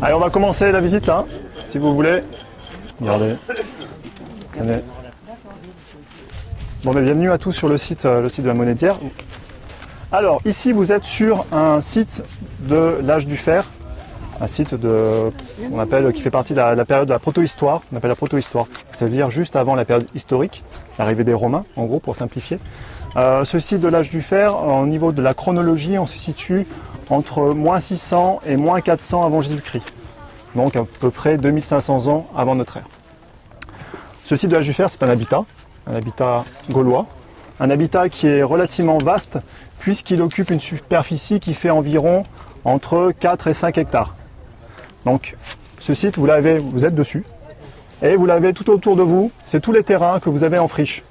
Allez, on va commencer la visite là, si vous voulez. Regardez. Allez. Bon, bienvenue à tous sur le site de la Monédière. Alors, ici, vous êtes sur un site de l'âge du fer, un site qui fait partie de la période de la protohistoire, on appelle la protohistoire, c'est-à-dire juste avant la période historique, l'arrivée des Romains, en gros, pour simplifier. Ce site de l'âge du fer, au niveau de la chronologie, on se situe entre moins 600 et moins 400 avant Jésus-Christ, donc à peu près 2500 ans avant notre ère. Ce site de l'âge du fer, c'est un habitat gaulois, un habitat qui est relativement vaste puisqu'il occupe une superficie qui fait environ entre 4 et 5 hectares. Donc ce site, vous êtes dessus et vous l'avez tout autour de vous, c'est tous les terrains que vous avez en friche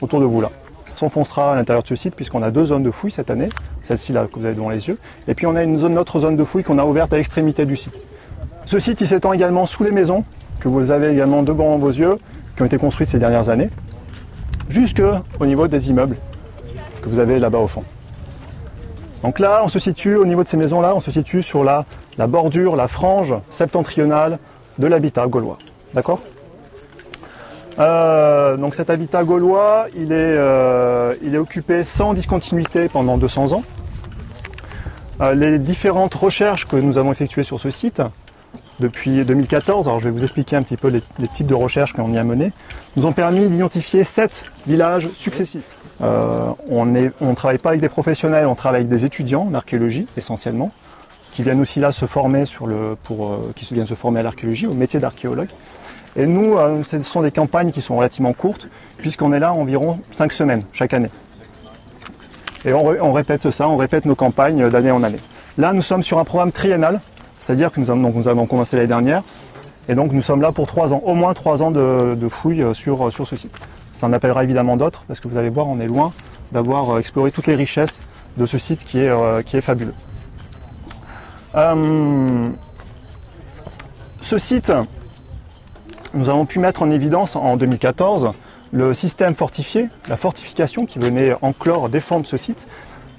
autour de vous là. On s'enfoncera à l'intérieur de ce site puisqu'on a deux zones de fouilles cette année, celle-ci là que vous avez devant les yeux, et puis on a une autre zone de fouilles qu'on a ouverte à l'extrémité du site. Ce site il s'étend également sous les maisons que vous avez également devant vos yeux, qui ont été construites ces dernières années, jusqu'au niveau des immeubles que vous avez là-bas au fond. Donc là, on se situe, au niveau de ces maisons-là, on se situe sur la bordure, la frange septentrionale de l'habitat gaulois. D'accord ? Donc cet habitat gaulois, il est occupé sans discontinuité pendant 200 ans. Les différentes recherches que nous avons effectuées sur ce site, depuis 2014, alors je vais vous expliquer un petit peu les types de recherches qu'on y a menées, nous ont permis d'identifier 7 villages successifs. On ne travaille pas avec des professionnels, on travaille avec des étudiants en archéologie essentiellement, qui viennent aussi là se former qui viennent se former à l'archéologie, au métier d'archéologue. Et nous, ce sont des campagnes qui sont relativement courtes, puisqu'on est là environ 5 semaines chaque année. Et on répète ça, on répète nos campagnes d'année en année. Là, nous sommes sur un programme triennal, c'est-à-dire que nous avons commencé l'année dernière, et donc nous sommes là pour 3 ans, au moins 3 ans de fouilles sur ce site. Ça en appellera évidemment d'autres, parce que vous allez voir, on est loin d'avoir exploré toutes les richesses de ce site qui est fabuleux. Ce site, nous avons pu mettre en évidence en 2014 le système fortifié, la fortification qui venait enclore, défendre ce site.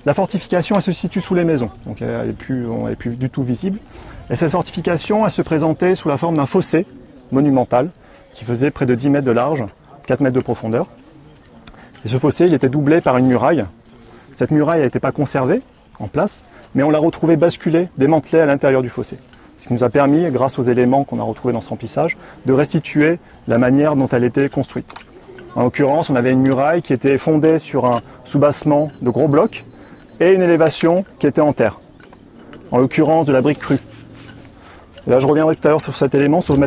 La fortification, elle se situe sous les maisons, donc elle n'est plus du tout visible. Et cette fortification, elle se présentait sous la forme d'un fossé monumental qui faisait près de 10 mètres de large, 4 mètres de profondeur. Et ce fossé, il était doublé par une muraille. Cette muraille n'était pas conservée en place, mais on l'a retrouvée basculée, démantelée à l'intérieur du fossé. Ce qui nous a permis, grâce aux éléments qu'on a retrouvés dans ce remplissage, de restituer la manière dont elle était construite. En l'occurrence, on avait une muraille qui était fondée sur un soubassement de gros blocs et une élévation qui était en terre. En l'occurrence de la brique crue. Et là, je reviendrai tout à l'heure sur cet élément, sur ce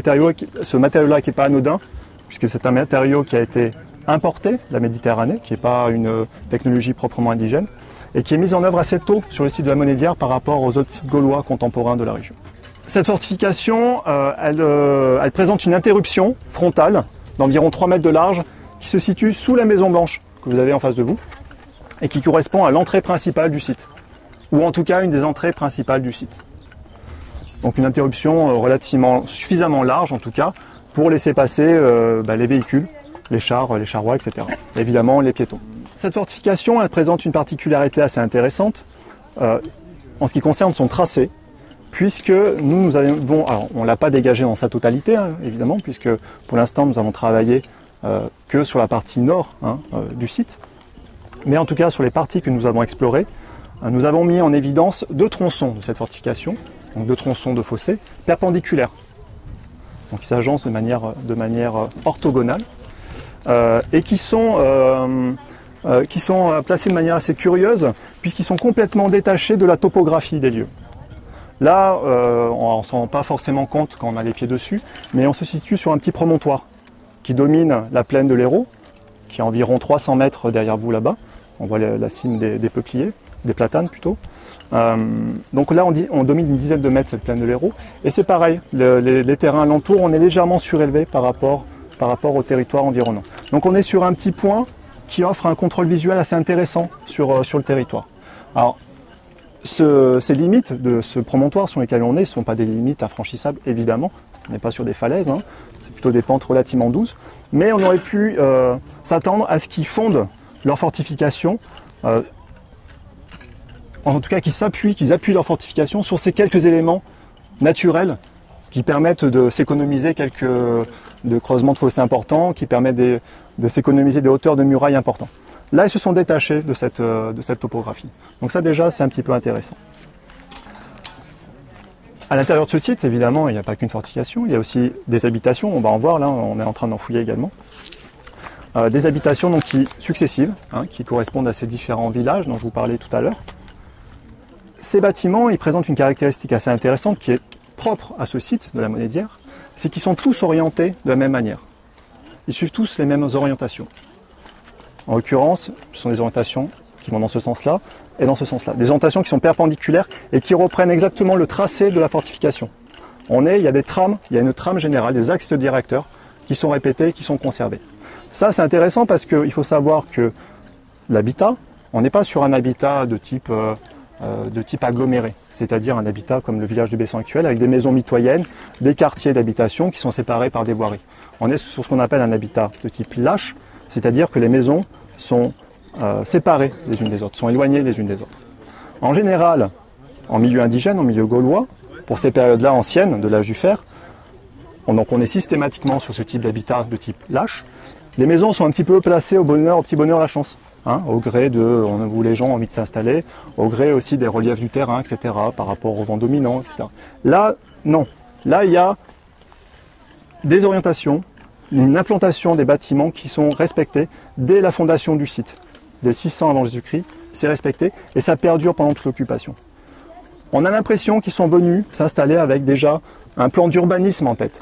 matériau-là qui n'est pas anodin, puisque c'est un matériau qui a été importé de la Méditerranée, qui n'est pas une technologie proprement indigène, et qui est mis en œuvre assez tôt sur le site de la Monédière par rapport aux autres sites gaulois contemporains de la région. Cette fortification, elle présente une interruption frontale d'environ 3 mètres de large qui se situe sous la Maison Blanche que vous avez en face de vous et qui correspond à l'entrée principale du site, ou en tout cas une des entrées principales du site. Donc une interruption suffisamment large en tout cas pour laisser passer les véhicules, les chars, les charrois, etc. Et évidemment les piétons. Cette fortification, elle présente une particularité assez intéressante en ce qui concerne son tracé, puisque nous avons, alors on ne l'a pas dégagé dans sa totalité, évidemment, puisque pour l'instant nous avons travaillé que sur la partie nord du site, mais en tout cas sur les parties que nous avons explorées, nous avons mis en évidence 2 tronçons de cette fortification, donc 2 tronçons de fossés perpendiculaires, donc qui s'agencent de manière orthogonale, et qui sont placés de manière assez curieuse, puisqu'ils sont complètement détachés de la topographie des lieux. Là, on ne s'en rend pas forcément compte quand on a les pieds dessus, mais on se situe sur un petit promontoire qui domine la plaine de l'Hérault, qui est environ 300 mètres derrière vous là-bas. On voit la cime des peupliers, des platanes plutôt. Donc là, on domine une dizaine de mètres cette plaine de l'Hérault. Et c'est pareil, les terrains alentours, on est légèrement surélevé par rapport au territoire environnant. Donc on est sur un petit point qui offre un contrôle visuel assez intéressant sur le territoire. Alors, ces limites de ce promontoire sur lesquelles on est ne sont pas des limites infranchissables, évidemment. On n'est pas sur des falaises, hein. C'est plutôt des pentes relativement douces. Mais on aurait pu s'attendre à ce qu'ils fondent leur fortification, en tout cas qu'ils appuient leur fortification sur ces quelques éléments naturels qui permettent de s'économiser de creusements de fossés importants, qui permettent de s'économiser des hauteurs de murailles importantes. Là, ils se sont détachés de cette topographie. Donc ça, déjà, c'est un petit peu intéressant. À l'intérieur de ce site, évidemment, il n'y a pas qu'une fortification, il y a aussi des habitations, on va en voir, là, on est en train d'en fouiller également. Des habitations donc, successives, hein, qui correspondent à ces différents villages dont je vous parlais tout à l'heure. Ces bâtiments, ils présentent une caractéristique assez intéressante qui est propre à ce site de la Monédière, c'est qu'ils sont tous orientés de la même manière. Ils suivent tous les mêmes orientations. En l'occurrence, ce sont des orientations qui vont dans ce sens-là et dans ce sens-là. Des orientations qui sont perpendiculaires et qui reprennent exactement le tracé de la fortification. Il y a des trames, il y a une trame générale, des axes directeurs qui sont répétés, qui sont conservés. Ça, c'est intéressant parce qu'il faut savoir que l'habitat, on n'est pas sur un habitat de type aggloméré, c'est-à-dire un habitat comme le village de Besson actuel, avec des maisons mitoyennes, des quartiers d'habitation qui sont séparés par des voiries. On est sur ce qu'on appelle un habitat de type lâche, c'est-à-dire que les maisons sont séparées les unes des autres, sont éloignées les unes des autres. En général, en milieu indigène, en milieu gaulois, pour ces périodes-là anciennes de l'âge du fer, donc on est systématiquement sur ce type d'habitat de type lâche. Les maisons sont un petit peu placées au petit bonheur la chance, hein, au gré où les gens ont envie de s'installer, au gré aussi des reliefs du terrain, etc., par rapport au vent dominant, etc. Là, non. Là, il y a des orientations, une implantation des bâtiments qui sont respectés dès la fondation du site. Dès 600 avant Jésus-Christ, c'est respecté et ça perdure pendant toute l'occupation. On a l'impression qu'ils sont venus s'installer avec déjà un plan d'urbanisme en tête.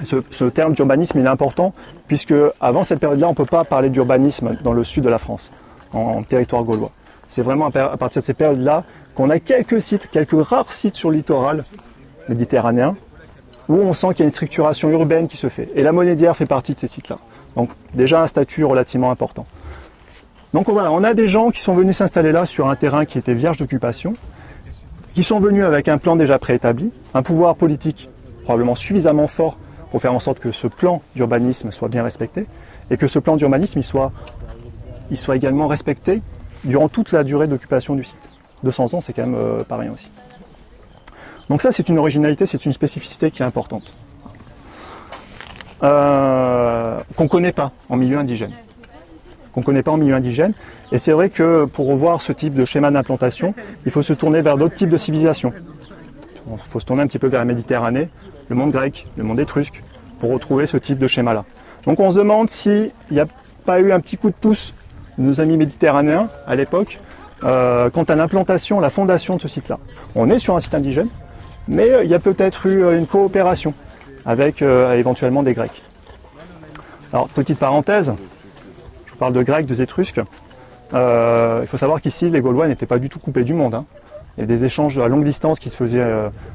Ce terme d'urbanisme il est important puisque avant cette période-là, on ne peut pas parler d'urbanisme dans le sud de la France, en territoire gaulois. C'est vraiment à partir de ces périodes-là qu'on a quelques rares sites sur le littoral méditerranéen où on sent qu'il y a une structuration urbaine qui se fait. Et la Monédière fait partie de ces sites-là. Donc déjà un statut relativement important. Donc voilà, on a des gens qui sont venus s'installer là sur un terrain qui était vierge d'occupation, qui sont venus avec un plan déjà préétabli, un pouvoir politique probablement suffisamment fort pour faire en sorte que ce plan d'urbanisme soit bien respecté et que ce plan d'urbanisme il soit également respecté durant toute la durée d'occupation du site. 200 ans, c'est quand même pas rien aussi. Donc ça, c'est une originalité, c'est une spécificité qui est importante. Qu'on ne connaît pas en milieu indigène. Et c'est vrai que pour revoir ce type de schéma d'implantation, il faut se tourner vers d'autres types de civilisations. Il faut se tourner un petit peu vers la Méditerranée, le monde grec, le monde étrusque, pour retrouver ce type de schéma-là. Donc on se demande s'il n'y a pas eu un petit coup de pouce de nos amis méditerranéens à l'époque, quant à l'implantation, la fondation de ce site-là. On est sur un site indigène, mais il y a peut-être eu une coopération avec éventuellement des Grecs. Alors, petite parenthèse, je vous parle de Grecs, des Étrusques. Il faut savoir qu'ici, les Gaulois n'étaient pas du tout coupés du monde, hein. Il y a des échanges à longue distance qui se faisaient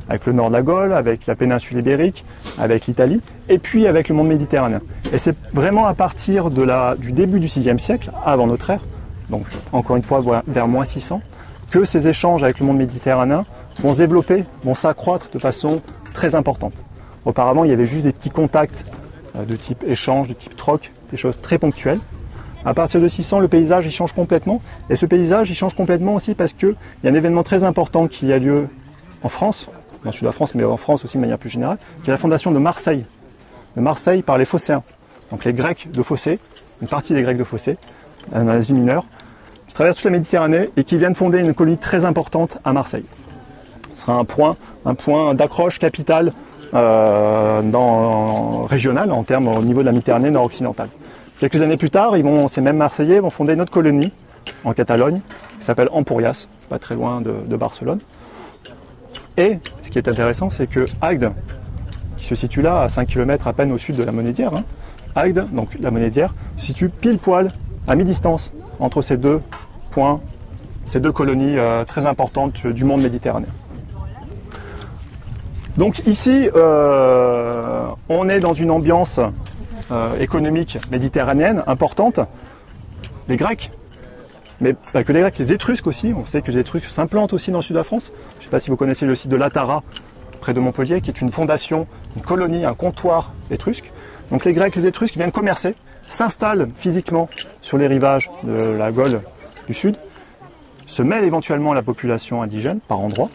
avec le nord de la Gaule, avec la péninsule ibérique, avec l'Italie, et puis avec le monde méditerranéen. Et c'est vraiment à partir du début du VIe siècle, avant notre ère, donc encore une fois vers moins 600, que ces échanges avec le monde méditerranéen vont se développer, vont s'accroître de façon très importante. Auparavant, il y avait juste des petits contacts de type échange, de type troc, des choses très ponctuelles. À partir de 600, le paysage il change complètement. Et ce paysage il change complètement aussi parce qu'il y a un événement très important qui a lieu en France, dans le sud de la France, mais en France aussi de manière plus générale, qui est la fondation de Marseille. De Marseille par les Phocéens. Donc les Grecs de Phocée, une partie des Grecs de Phocée, en Asie mineure, qui traversent toute la Méditerranée et qui viennent fonder une colonie très importante à Marseille. Ce sera un point d'accroche capital régional en termes au niveau de la Méditerranée nord-occidentale. Quelques années plus tard, ces mêmes Marseillais vont fonder une autre colonie en Catalogne qui s'appelle Empúries, pas très loin de Barcelone. Et ce qui est intéressant, c'est que Agde, qui se situe là à 5 km à peine au sud de la Monédière, hein, Agde, donc la Monédière, se situe pile poil à mi-distance entre ces deux points, ces deux colonies très importantes du monde méditerranéen. Donc ici, on est dans une ambiance économique méditerranéenne importante. Les Grecs mais pas que les Grecs, les Étrusques aussi. On sait que les Étrusques s'implantent aussi dans le sud de la France. Je ne sais pas si vous connaissez le site de Latara, près de Montpellier, qui est une fondation, une colonie, un comptoir étrusque. Donc les Grecs, les Étrusques viennent commercer, s'installent physiquement sur les rivages de la Gaule du sud, se mêlent éventuellement à la population indigène par endroits,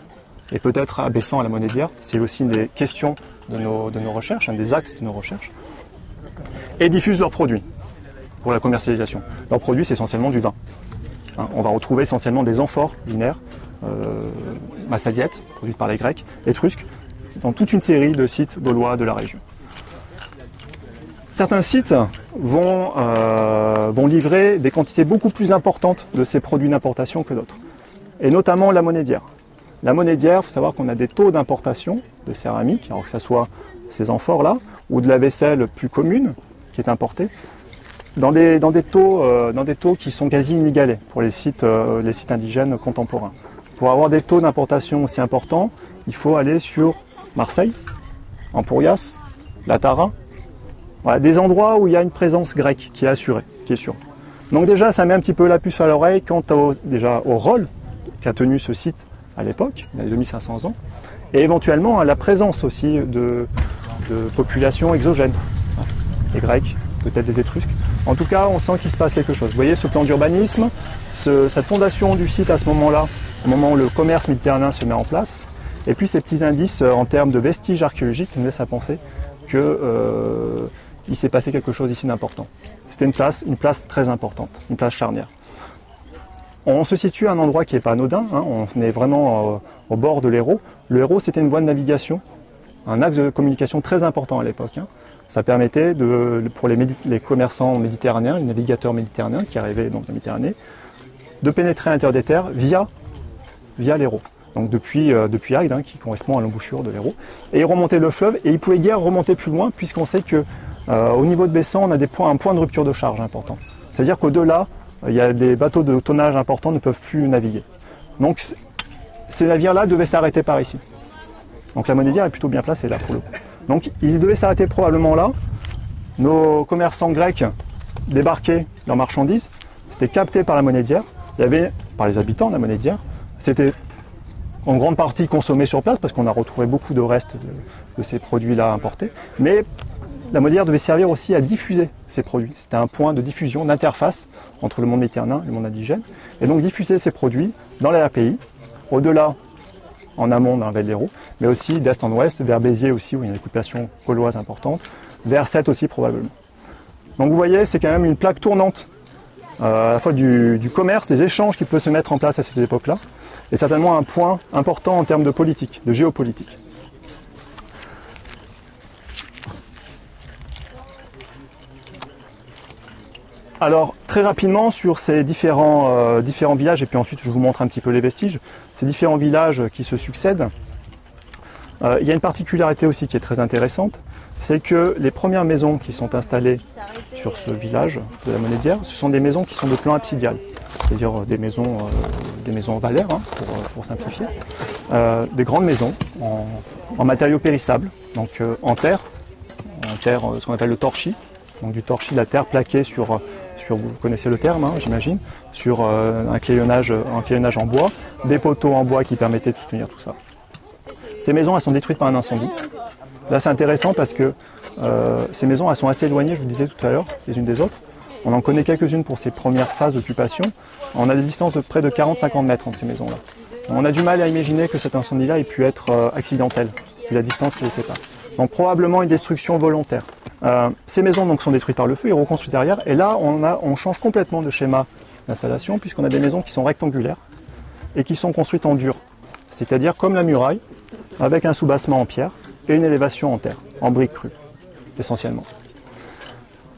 et peut-être abaissant à la Monédière. C'est aussi une des questions de nos recherches, un des axes de nos recherches, et diffusent leurs produits pour la commercialisation. Leurs produits, c'est essentiellement du vin. On va retrouver essentiellement des amphores binaires, massaliettes, produites par les Grecs, étrusques, dans toute une série de sites gaulois de la région. Certains sites vont livrer des quantités beaucoup plus importantes de ces produits d'importation que d'autres, et notamment la Monédière. La Monédière, il faut savoir qu'on a des taux d'importation de céramique, alors que ce soit ces amphores-là, ou de la vaisselle plus commune, qui est importée, dans des taux qui sont quasi inégalés pour les sites indigènes contemporains. Pour avoir des taux d'importation aussi importants, il faut aller sur Marseille, Empourias, La Tara, voilà, des endroits où il y a une présence grecque qui est assurée, qui est sûre. Donc déjà, ça met un petit peu la puce à l'oreille quant au rôle qu'a tenu ce site à l'époque, il y a 2500 ans, et éventuellement à la présence aussi de populations exogènes, des Grecs, peut-être des Étrusques. En tout cas, on sent qu'il se passe quelque chose. Vous voyez ce plan d'urbanisme, cette fondation du site à ce moment-là, au moment où le commerce méditerranéen se met en place, et puis ces petits indices en termes de vestiges archéologiques qui nous laissent à penser qu'il s'est passé quelque chose ici d'important. C'était une place très importante, une place charnière. On se situe à un endroit qui n'est pas anodin, on est vraiment au bord de l'Hérault. Le Hérault, c'était une voie de navigation, un axe de communication très important à l'époque. Ça permettait pour les commerçants méditerranéens, les navigateurs méditerranéens qui arrivaient donc de la Méditerranée, de pénétrer à l'intérieur des terres via l'Hérault. Donc depuis Agde, qui correspond à l'embouchure de l'Hérault. Et ils remontaient le fleuve et ils pouvaient guère remonter plus loin puisqu'on sait que au niveau de Bessan, on a un point de rupture de charge important. C'est-à-dire qu'au-delà, il y a des bateaux de tonnage important ne peuvent plus naviguer. Donc ces navires-là devaient s'arrêter par ici. Donc la Monédière est plutôt bien placée là pour le coup. Donc ils devaient s'arrêter probablement là. Nos commerçants grecs débarquaient leurs marchandises, c'était capté par la Monédière, il y avait par les habitants de la Monédière, c'était en grande partie consommé sur place parce qu'on a retrouvé beaucoup de restes de ces produits-là importés, mais la Monédière devait servir aussi à diffuser ces produits. C'était un point de diffusion, d'interface entre le monde méditerranéen et le monde indigène. Et donc diffuser ces produits dans les API, au-delà, en amont dans la vallée de l'Hérault, mais aussi d'est en ouest, vers Béziers aussi, où il y a une occupation gauloise importante, vers Sète aussi probablement. Donc vous voyez, c'est quand même une plaque tournante, à la fois du commerce, des échanges qui peuvent se mettre en place à ces époques-là, et certainement un point important en termes de politique, de géopolitique. Alors très rapidement sur ces différents villages, et puis ensuite je vous montre un petit peu les vestiges, ces différents villages qui se succèdent, il y a une particularité aussi qui est très intéressante, c'est que les premières maisons qui sont installées sur ce village de la Monédière, ce sont des maisons qui sont de plan absidial, c'est-à-dire des maisons valaires, pour simplifier, des grandes maisons en matériaux périssables, donc en terre, ce qu'on appelle le torchis, donc du torchis, la terre plaquée sur vous connaissez le terme, j'imagine, sur un clayonnage en bois, des poteaux en bois qui permettaient de soutenir tout ça. Ces maisons, elles sont détruites par un incendie. Là, c'est intéressant parce que ces maisons, elles sont assez éloignées, je vous disais tout à l'heure, les unes des autres. On en connaît quelques-unes pour ces premières phases d'occupation. On a des distances de près de 40-50 mètres entre ces maisons-là. On a du mal à imaginer que cet incendie-là ait pu être accidentel, vu la distance qui les sépare. Donc probablement une destruction volontaire. Ces maisons donc sont détruites par le feu et reconstruites derrière. Et là, on change complètement de schéma d'installation puisqu'on a des maisons qui sont rectangulaires et qui sont construites en dur. C'est-à-dire comme la muraille, avec un soubassement en pierre et une élévation en terre, en briques crues, essentiellement.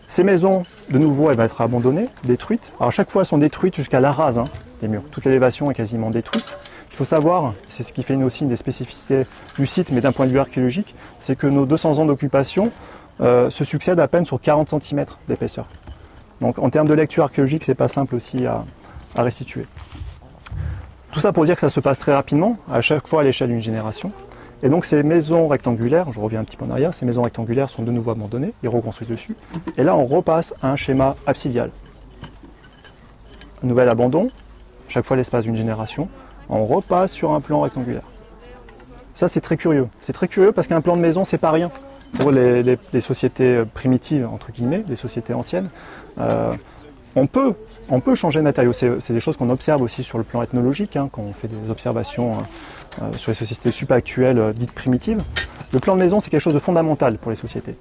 Ces maisons, de nouveau, elles vont être abandonnées, détruites. Alors chaque fois, elles sont détruites jusqu'à la rase, les murs. Toute l'élévation est quasiment détruite. Il faut savoir, c'est ce qui fait aussi une des spécificités du site, mais d'un point de vue archéologique, c'est que nos 200 ans d'occupation se succèdent à peine sur 40 cm d'épaisseur. Donc en termes de lecture archéologique, c'est pas simple aussi à restituer. Tout ça pour dire que ça se passe très rapidement, à chaque fois à l'échelle d'une génération. Et donc ces maisons rectangulaires, je reviens un petit peu en arrière, ces maisons rectangulaires sont de nouveau abandonnées et reconstruites dessus. Et là on repasse à un schéma absidial. un nouvel abandon, chaque fois l'espace d'une génération, on repasse sur un plan rectangulaire. Ça c'est très curieux. C'est très curieux parce qu'un plan de maison c'est pas rien. Pour les sociétés primitives, entre guillemets, les sociétés anciennes, on peut changer de matériaux. C'est des choses qu'on observe aussi sur le plan ethnologique, hein, quand on fait des observations sur les sociétés subaactuelles dites primitives. Le plan de maison c'est quelque chose de fondamental pour les sociétés.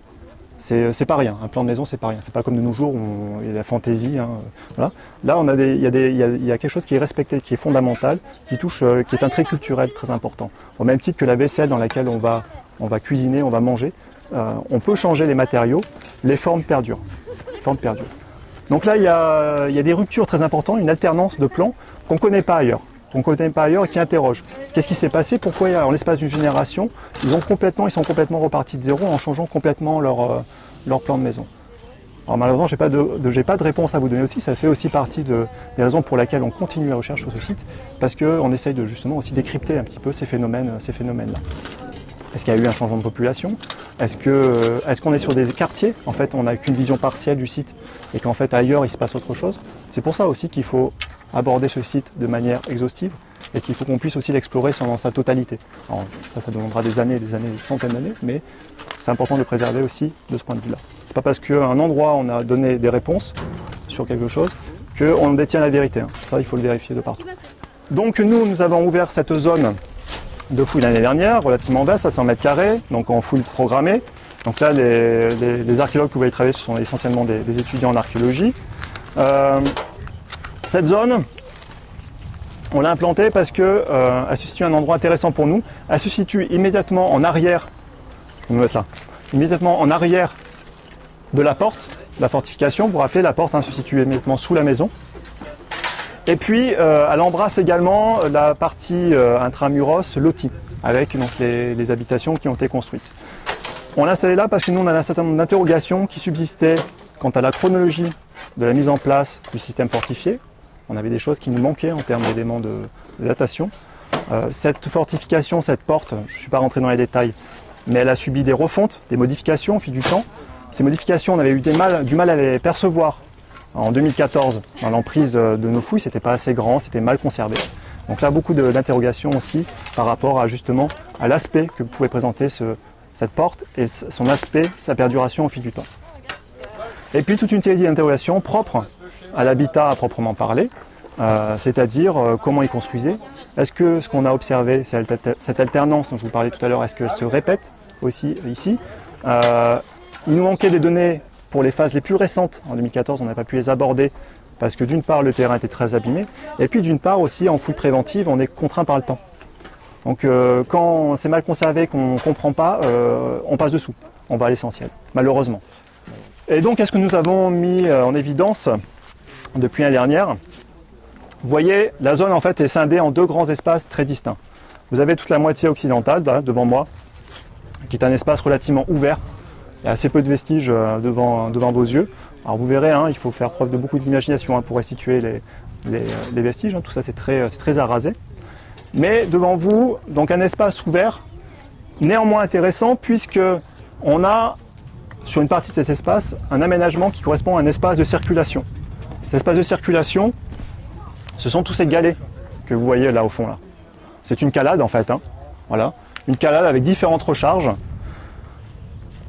C'est pas rien, un plan de maison c'est pas rien. C'est pas comme de nos jours où il y a la fantaisie. Hein, voilà. Là il y a quelque chose qui est respecté, qui est fondamental, qui est un trait culturel très important. Au même titre que la vaisselle dans laquelle on va cuisiner, on va manger, on peut changer les matériaux, les formes perdurent. Donc là il y a des ruptures très importantes, une alternance de plans qu'on ne connaît pas ailleurs. Et qui interroge. Qu'est-ce qui s'est passé? Pourquoi en l'espace d'une génération, ils sont complètement repartis de zéro en changeant complètement leur plan de maison? Alors malheureusement, j'ai pas de réponse à vous donner aussi. Ça fait aussi partie des raisons pour lesquelles on continue la recherche sur ce site, parce qu'on essaye de justement aussi décrypter un petit peu ces phénomènes-là. Est-ce qu'il y a eu un changement de population? Est-ce qu'on est sur des quartiers? En fait, on n'a qu'une vision partielle du site et qu'en fait ailleurs il se passe autre chose. C'est pour ça aussi qu'il faut aborder ce site de manière exhaustive et qu'il faut qu'on puisse aussi l'explorer dans sa totalité. Alors, ça demandera des années, des centaines d'années, mais c'est important de le préserver aussi de ce point de vue-là. C'est pas parce qu'à un endroit on a donné des réponses sur quelque chose qu'on détient la vérité. Hein. Ça, il faut le vérifier de partout. Donc nous avons ouvert cette zone de fouille l'année dernière, relativement vaste, à 100 mètres carrés, donc en fouille programmée. Donc là, les archéologues que vous voyez travailler, ce sont essentiellement des étudiants en archéologie. Cette zone, on l'a implantée parce qu'elle se situe à un endroit intéressant pour nous. Elle se situe immédiatement en arrière, on va mettre là, immédiatement en arrière de la porte, la fortification. Vous vous rappelez, la porte se situe immédiatement sous la maison. Et puis, elle embrasse également la partie intramuros lotie, avec donc, les habitations qui ont été construites. On l'a installée là parce que nous, on a un certain nombre d'interrogations qui subsistaient quant à la chronologie de la mise en place du système fortifié. On avait des choses qui nous manquaient en termes d'éléments de datation. Cette fortification, cette porte, je ne suis pas rentré dans les détails, mais elle a subi des refontes, des modifications au fil du temps. Ces modifications, on avait eu du mal à les percevoir. En 2014, dans l'emprise de nos fouilles, c'était pas assez grand, c'était mal conservé. Donc là, beaucoup d'interrogations aussi par rapport à justement à l'aspect que pouvait présenter cette porte et son aspect, sa perduration au fil du temps. Et puis toute une série d'interrogations propres à l'habitat à proprement parler, c'est-à-dire comment il construisait. Est-ce que ce qu'on a observé, cette alternance dont je vous parlais tout à l'heure, est-ce qu'elle se répète aussi ici? Il nous manquait des données pour les phases les plus récentes. En 2014, on n'a pas pu les aborder parce que d'une part, le terrain était très abîmé, et puis d'une part aussi, en fouille préventive, on est contraint par le temps. Donc quand c'est mal conservé, qu'on ne comprend pas, on passe dessous, on va à l'essentiel, malheureusement. Et donc, qu'est-ce que nous avons mis en évidence depuis l'année dernière? Vous voyez, la zone en fait est scindée en deux grands espaces très distincts. Vous avez toute la moitié occidentale, là, devant moi, qui est un espace relativement ouvert. Il y a assez peu de vestiges devant vos yeux. Alors vous verrez, hein, il faut faire preuve de beaucoup d'imagination pour restituer les vestiges. Hein. Tout ça, c'est très arasé. Mais devant vous, donc un espace ouvert, néanmoins intéressant, puisque on a sur une partie de cet espace un aménagement qui correspond à un espace de circulation. Cet espace de circulation, ce sont tous ces galets que vous voyez là au fond. Là. C'est une calade en fait. Hein. Voilà. Une calade avec différentes recharges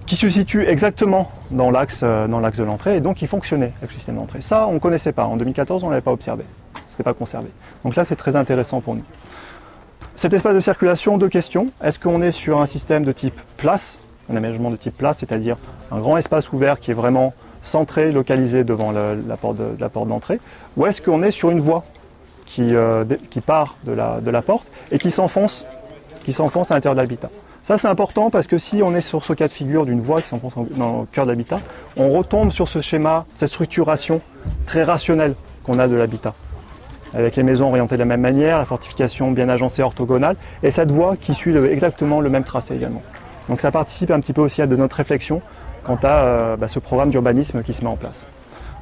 qui se situe exactement dans l'axe de l'entrée et donc qui fonctionnait avec le système d'entrée. Ça, on ne connaissait pas. En 2014, on ne l'avait pas observé. Ce n'était pas conservé. Donc là, c'est très intéressant pour nous. Cet espace de circulation, deux questions. Est-ce qu'on est sur un système de type place, un aménagement de type place, c'est-à-dire un grand espace ouvert qui est vraiment centré, localisé devant la porte d'entrée, ou est-ce qu'on est sur une voie qui part de la porte et qui s'enfonce à l'intérieur de l'habitat? Ça, c'est important parce que si on est sur ce cas de figure d'une voie qui s'enfonce dans le cœur de l'habitat, on retombe sur ce schéma, cette structuration très rationnelle qu'on a de l'habitat. Avec les maisons orientées de la même manière, la fortification bien agencée orthogonale, et cette voie qui suit exactement le même tracé également. Donc ça participe un petit peu aussi de notre réflexion quant à ce programme d'urbanisme qui se met en place.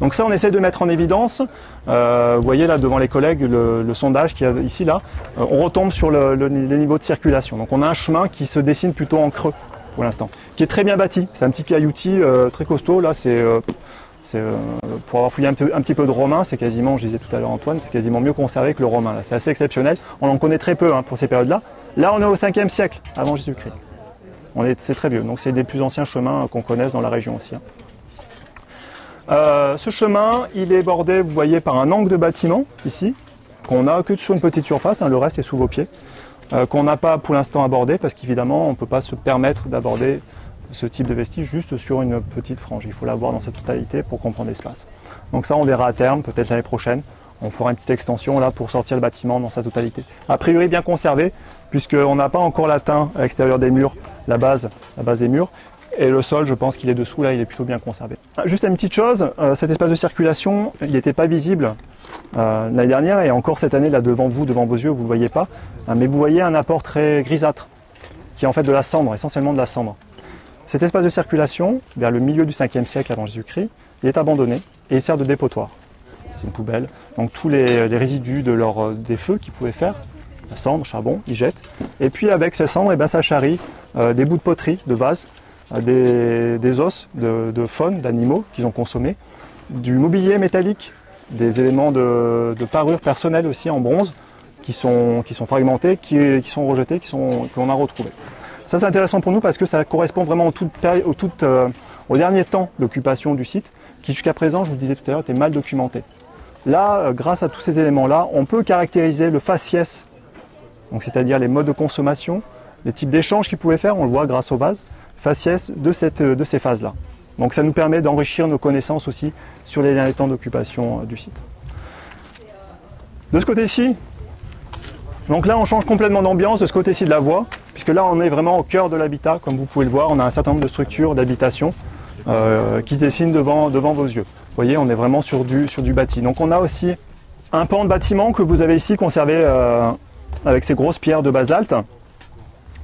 Donc ça, on essaie de mettre en évidence, vous voyez là devant les collègues le sondage qu'il y a ici, là, on retombe sur les niveaux de circulation. Donc on a un chemin qui se dessine plutôt en creux pour l'instant, qui est très bien bâti. C'est un petit cailloutis très costaud, là Pour avoir fouillé un petit peu de romain, c'est quasiment, je disais tout à l'heure Antoine, c'est quasiment mieux conservé que le romain. C'est assez exceptionnel. On en connaît très peu pour ces périodes-là. Là, on est au 5e siècle avant Jésus-Christ. C'est très vieux. Donc c'est des plus anciens chemins qu'on connaisse dans la région aussi. Ce chemin, il est bordé, vous voyez, par un angle de bâtiment ici, qu'on a que sur une petite surface. Le reste est sous vos pieds. Qu'on n'a pas pour l'instant abordé parce qu'évidemment on ne peut pas se permettre d'aborder ce type de vestige juste sur une petite frange. Il faut l'avoir dans sa totalité pour comprendre l'espace. Donc ça on verra à terme, peut-être l'année prochaine. On fera une petite extension là pour sortir le bâtiment dans sa totalité. A priori bien conservé puisqu'on n'a pas encore atteint à l'extérieur des murs la base des murs. Et le sol, je pense qu'il est dessous, là, il est plutôt bien conservé. Juste une petite chose, cet espace de circulation, il n'était pas visible l'année dernière et encore cette année, là, devant vous, devant vos yeux, vous ne le voyez pas. Mais vous voyez un apport très grisâtre, qui est en fait de la cendre, essentiellement de la cendre. Cet espace de circulation, vers le milieu du 5e siècle avant Jésus-Christ, il est abandonné et il sert de dépotoir. C'est une poubelle. Donc tous les résidus des feux qu'ils pouvaient faire, la cendre, charbon, ils jettent. Et puis avec ces cendres, ça charrie des bouts de poterie, de vases, des os de faune, d'animaux qu'ils ont consommés, du mobilier métallique, des éléments de parure personnelle aussi en bronze qui sont fragmentés, qui sont rejetés, qu'on a retrouvés. Ça c'est intéressant pour nous parce que ça correspond vraiment au dernier temps d'occupation du site qui jusqu'à présent, je vous le disais tout à l'heure, était mal documenté. Là, grâce à tous ces éléments-là, on peut caractériser le faciès, c'est-à-dire les modes de consommation, les types d'échanges qu'ils pouvaient faire, on le voit grâce aux vases, faciès de ces phases-là. Donc ça nous permet d'enrichir nos connaissances aussi sur les derniers temps d'occupation du site. De ce côté-ci, donc là on change complètement d'ambiance de ce côté-ci de la voie, puisque là on est vraiment au cœur de l'habitat, comme vous pouvez le voir, on a un certain nombre de structures d'habitation qui se dessinent devant vos yeux. Vous voyez, on est vraiment sur du bâti. Donc on a aussi un pan de bâtiment que vous avez ici conservé avec ces grosses pierres de basalte,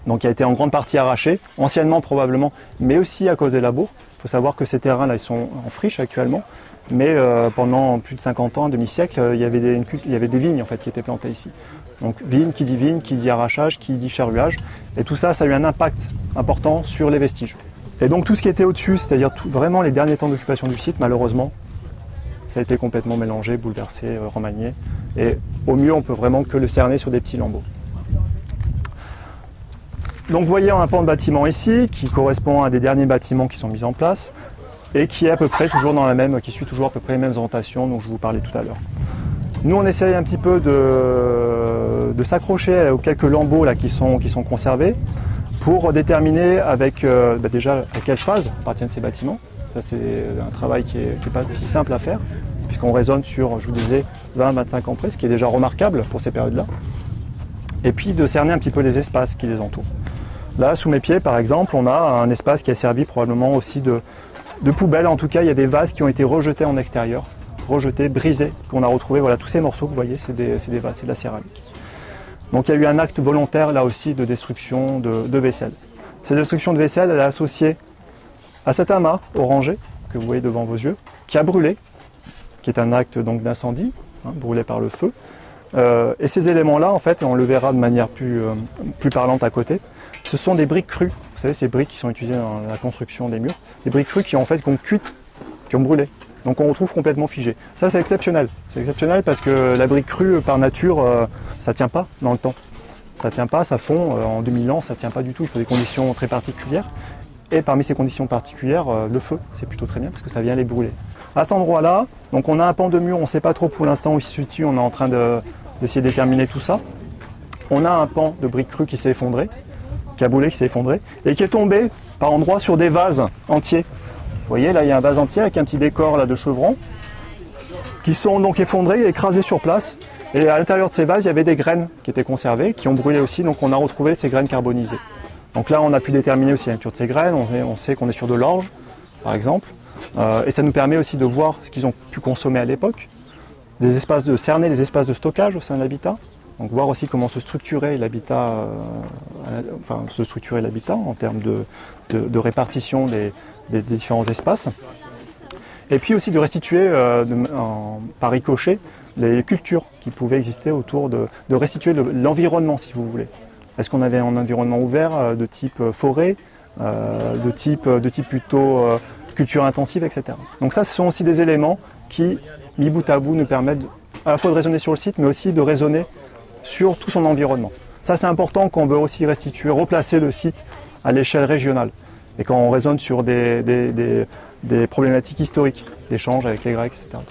donc qui a été en grande partie arraché, anciennement probablement, mais aussi à cause des labours. Il faut savoir que ces terrains-là, ils sont en friche actuellement, mais pendant plus de 50 ans, un demi-siècle, il y avait des vignes en fait, qui étaient plantées ici. Donc vigne, qui dit arrachage, qui dit charruage, et tout ça, ça a eu un impact important sur les vestiges. Et donc tout ce qui était au-dessus, c'est-à-dire vraiment les derniers temps d'occupation du site, malheureusement, ça a été complètement mélangé, bouleversé, remanié, et au mieux, on peut vraiment que le cerner sur des petits lambeaux. Donc vous voyez un pan de bâtiment ici qui correspond à des derniers bâtiments qui sont mis en place et qui est à peu près toujours qui suit toujours à peu près les mêmes orientations dont je vous parlais tout à l'heure. Nous on essaye un petit peu de s'accrocher aux quelques lambeaux là, qui sont conservés pour déterminer avec déjà à quelle phase appartiennent ces bâtiments. Ça c'est un travail qui n'est pas si simple à faire puisqu'on raisonne sur, je vous disais, 20-25 ans près, ce qui est déjà remarquable pour ces périodes-là. Et puis de cerner un petit peu les espaces qui les entourent. Là, sous mes pieds, par exemple, on a un espace qui a servi probablement aussi de poubelle. En tout cas, il y a des vases qui ont été rejetés en extérieur, rejetés, brisés, qu'on a retrouvés. Voilà, tous ces morceaux que vous voyez, c'est des vases, c'est de la céramique. Donc il y a eu un acte volontaire, là aussi, de destruction de vaisselle. Cette destruction de vaisselle, elle est associée à cet amas orangé, que vous voyez devant vos yeux, qui a brûlé, qui est un acte donc d'incendie, brûlé par le feu. Et ces éléments-là, en fait, et on le verra de manière plus parlante à côté, ce sont des briques crues. Vous savez, ces briques qui sont utilisées dans la construction des murs, des briques crues qui ont cuite, qui ont brûlé. Donc on retrouve complètement figé. Ça c'est exceptionnel. C'est exceptionnel parce que la brique crue par nature, ça ne tient pas dans le temps. Ça ne tient pas, ça fond. En 2000 ans, ça ne tient pas du tout. Il faut des conditions très particulières. Et parmi ces conditions particulières, le feu, c'est plutôt très bien parce que ça vient les brûler. À cet endroit-là, donc on a un pan de mur, on ne sait pas trop pour l'instant où il se situe, on est en train d'essayer de déterminer tout ça. On a un pan de briques crues qui s'est effondré, qui a brûlé, qui s'est effondré, et qui est tombé par endroits sur des vases entiers. Vous voyez, là il y a un vase entier avec un petit décor là, de chevrons, qui sont donc effondrés et écrasés sur place. Et à l'intérieur de ces vases, il y avait des graines qui étaient conservées, qui ont brûlé aussi, donc on a retrouvé ces graines carbonisées. Donc là, on a pu déterminer aussi la nature de ces graines, on sait qu'on est sur de l'orge, par exemple, et ça nous permet aussi de voir ce qu'ils ont pu consommer à l'époque, cerner les espaces de stockage au sein de l'habitat, donc voir aussi comment se structurer l'habitat, en termes de répartition des différents espaces, et puis aussi de restituer par ricochet les cultures qui pouvaient exister autour de restituer l'environnement, si vous voulez. Est-ce qu'on avait un environnement ouvert de type forêt, de type plutôt culture intensive, etc. Donc ça, ce sont aussi des éléments qui, mis bout à bout, nous permettent à la fois de raisonner sur le site, mais aussi de raisonner sur tout son environnement. Ça, c'est important quand on veut aussi restituer, replacer le site à l'échelle régionale. Et quand on raisonne sur des problématiques historiques, d'échanges avec les Grecs, etc.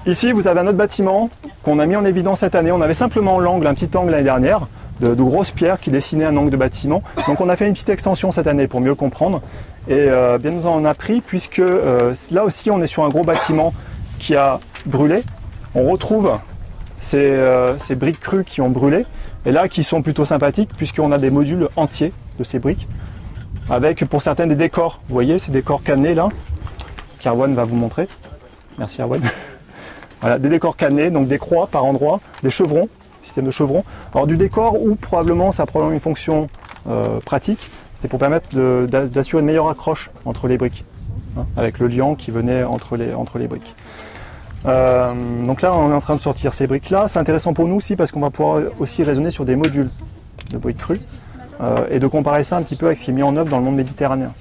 Ici, vous avez un autre bâtiment qu'on a mis en évidence cette année. On avait simplement l'angle, un petit angle l'année dernière, de grosses pierres qui dessinaient un angle de bâtiment. Donc on a fait une petite extension cette année pour mieux comprendre. Et bien nous en a pris, puisque là aussi on est sur un gros bâtiment qui a brûlé. On retrouve ces briques crues qui ont brûlé, et là qui sont plutôt sympathiques, puisqu'on a des modules entiers de ces briques, avec pour certains des décors. Vous voyez ces décors cannelés là, qu'Arwan va vous montrer. Merci Arwan. Voilà, des décors cannelés, donc des croix par endroits, des chevrons, système de chevrons. Alors du décor où probablement ça a probablement une fonction pratique, c'est pour permettre d'assurer une meilleure accroche entre les briques, hein, avec le liant qui venait entre les briques. Donc là on est en train de sortir ces briques là. C'est intéressant pour nous aussi parce qu'on va pouvoir aussi raisonner sur des modules de briques crues et de comparer ça un petit peu avec ce qui est mis en œuvre dans le monde méditerranéen.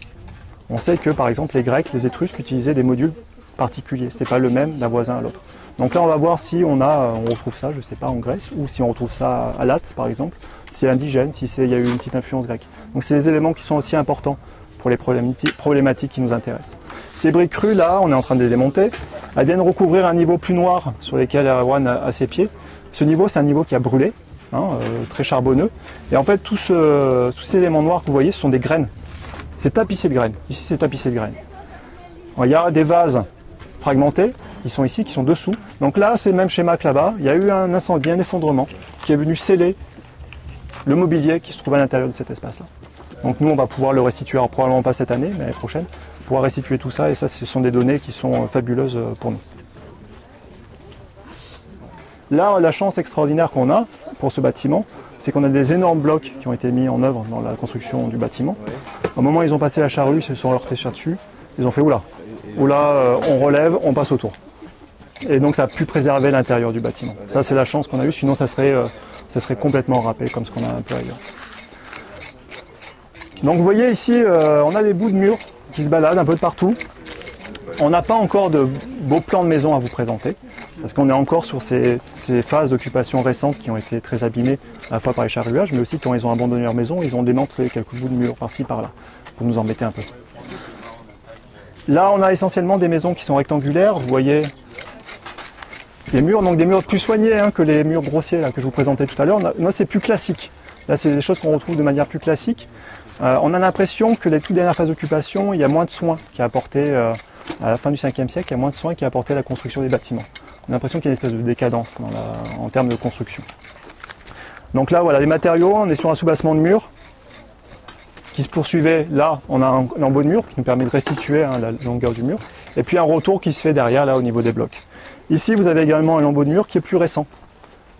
On sait que par exemple les Grecs, les Étrusques utilisaient des modules particuliers, c'était pas le même d'un voisin à l'autre. Donc là on va voir si on retrouve ça, je sais pas, en Grèce, ou si on retrouve ça à Latte par exemple, si c'est indigène, si il y a eu une petite influence grecque. Donc c'est des éléments qui sont aussi importants pour les problématiques qui nous intéressent. Ces briques crues là, on est en train de les démonter, elles viennent recouvrir un niveau plus noir sur lequel Erwan a ses pieds. Ce niveau c'est un niveau qui a brûlé, hein, très charbonneux, et en fait tous ces éléments noirs que vous voyez ce sont des graines. C'est tapissé de graines, ici c'est tapissé de graines. Alors, il y a des vases fragmentés, qui sont ici, qui sont dessous. Donc là, c'est le même schéma que là-bas. Il y a eu un incendie, un effondrement, qui est venu sceller le mobilier qui se trouve à l'intérieur de cet espace-là. Donc nous, on va pouvoir le restituer, alors probablement pas cette année, mais l'année prochaine, pouvoir restituer tout ça, et ça, ce sont des données qui sont fabuleuses pour nous. Là, la chance extraordinaire qu'on a pour ce bâtiment, c'est qu'on a des énormes blocs qui ont été mis en œuvre dans la construction du bâtiment. Au moment où ils ont passé la charrue, ils se sont heurtés dessus, ils ont fait oula, on relève, on passe autour. Et donc ça a pu préserver l'intérieur du bâtiment. Ça c'est la chance qu'on a eue, sinon ça serait complètement râpé comme ce qu'on a un peu ailleurs. Donc vous voyez ici, on a des bouts de murs qui se baladent un peu de partout. On n'a pas encore de beaux plans de maison à vous présenter, parce qu'on est encore sur ces phases d'occupation récentes qui ont été très abîmées à la fois par les charruages, mais aussi quand ils ont abandonné leur maison, ils ont démantelé quelques bouts de murs par-ci par-là, pour nous embêter un peu. Là on a essentiellement des maisons qui sont rectangulaires, vous voyez les murs, donc des murs plus soignés hein, que les murs grossiers là, que je vous présentais tout à l'heure. Là c'est plus classique, là c'est des choses qu'on retrouve de manière plus classique. On a l'impression que les toutes dernières phases d'occupation, il y a moins de soins qui a apporté, à la fin du 5e siècle, il y a moins de soins qui a apporté à la construction des bâtiments. On a l'impression qu'il y a une espèce de décadence en termes de construction. Donc là voilà les matériaux, on est sur un soubassement de murs qui se poursuivait. Là on a un lambeau de mur qui nous permet de restituer hein, la longueur du mur, et puis un retour qui se fait derrière là au niveau des blocs. Ici vous avez également un lambeau de mur qui est plus récent.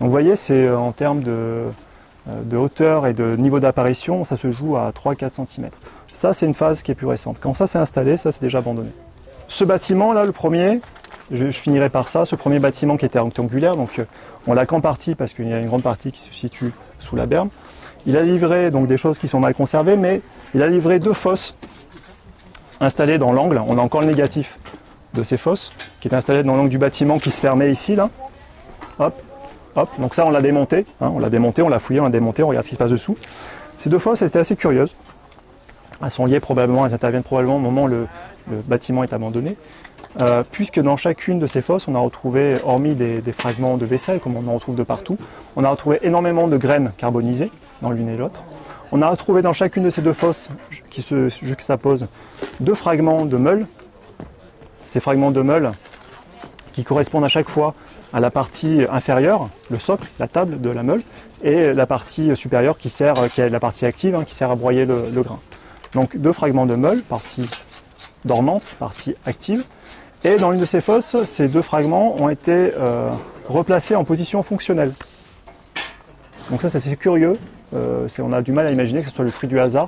Donc vous voyez c'est en termes de hauteur et de niveau d'apparition, ça se joue à 3-4 cm. Ça c'est une phase qui est plus récente. Quand ça s'est installé, ça c'est déjà abandonné. Ce bâtiment là, le premier, je finirai par ça, ce premier bâtiment qui était rectangulaire, donc on l'a qu'en partie parce qu'il y a une grande partie qui se situe sous la berme. Il a livré donc des choses qui sont mal conservées, mais il a livré 2 fosses installées dans l'angle. On a encore le négatif de ces fosses qui est installé dans l'angle du bâtiment qui se fermait ici là. Hop. Hop, donc ça on l'a démonté, hein, on l'a fouillé, on l'a démonté, on regarde ce qui se passe dessous. Ces 2 fosses, elles étaient assez curieuses. Elles sont liées probablement, elles interviennent probablement au moment où le bâtiment est abandonné. Puisque dans chacune de ces fosses, on a retrouvé, hormis des fragments de vaisselle, comme on en retrouve de partout, on a retrouvé énormément de graines carbonisées dans l'une et l'autre. On a retrouvé dans chacune de ces 2 fosses qui se juxtaposent 2 fragments de meules. Ces fragments de meules qui correspondent à chaque fois à la partie inférieure, le socle, la table de la meule, et la partie supérieure qui est la partie active, hein, qui sert à broyer le grain. Donc 2 fragments de meule, partie dormante, partie active, et dans l'une de ces fosses, ces 2 fragments ont été replacés en position fonctionnelle. Donc ça c'est curieux, on a du mal à imaginer que ce soit le fruit du hasard,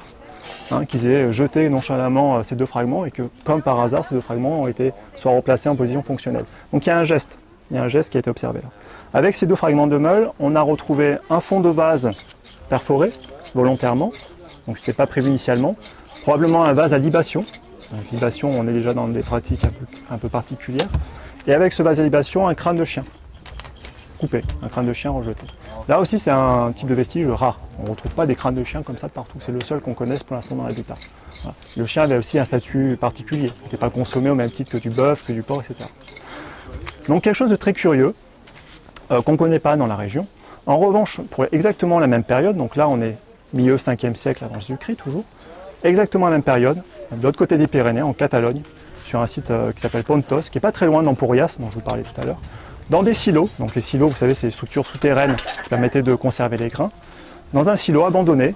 hein, qu'ils aient jeté nonchalamment ces 2 fragments et que comme par hasard ces 2 fragments ont été soit replacés en position fonctionnelle. Donc il y a un geste. Il y a un geste qui a été observé là. Avec ces 2 fragments de meule, on a retrouvé un fond de vase perforé volontairement, donc ce n'était pas prévu initialement, probablement un vase à libation, Donc, libation, on est déjà dans des pratiques un peu particulières. Et avec ce vase à libation, un crâne de chien coupé, un crâne de chien rejeté. Là aussi, c'est un type de vestige rare. On ne retrouve pas des crânes de chien comme ça de partout. C'est le seul qu'on connaisse pour l'instant dans l'habitat. Voilà. Le chien avait aussi un statut particulier. Il n'était pas consommé au même titre que du bœuf, que du porc, etc. Donc quelque chose de très curieux, qu'on ne connaît pas dans la région. En revanche, pour exactement la même période, donc là on est milieu 5e siècle avant Jésus-Christ toujours, exactement la même période, de l'autre côté des Pyrénées, en Catalogne, sur un site qui s'appelle Pontos, qui n'est pas très loin d'Empúries, dont je vous parlais tout à l'heure, dans des silos. Donc les silos, vous savez, c'est des structures souterraines qui permettaient de conserver les grains. Dans un silo abandonné,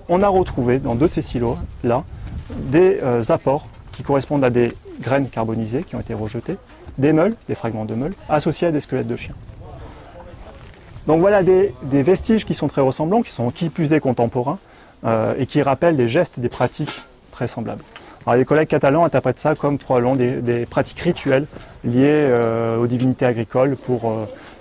on a retrouvé dans deux de ces silos-là des apports qui correspondent à des graines carbonisées qui ont été rejetées, des meules, des fragments de meules, associés à des squelettes de chiens. Donc voilà des vestiges qui sont très ressemblants, qui sont qui plus est contemporains, et qui rappellent des gestes et des pratiques très semblables. Alors les collègues catalans interprètent ça comme probablement des pratiques rituelles liées aux divinités agricoles pour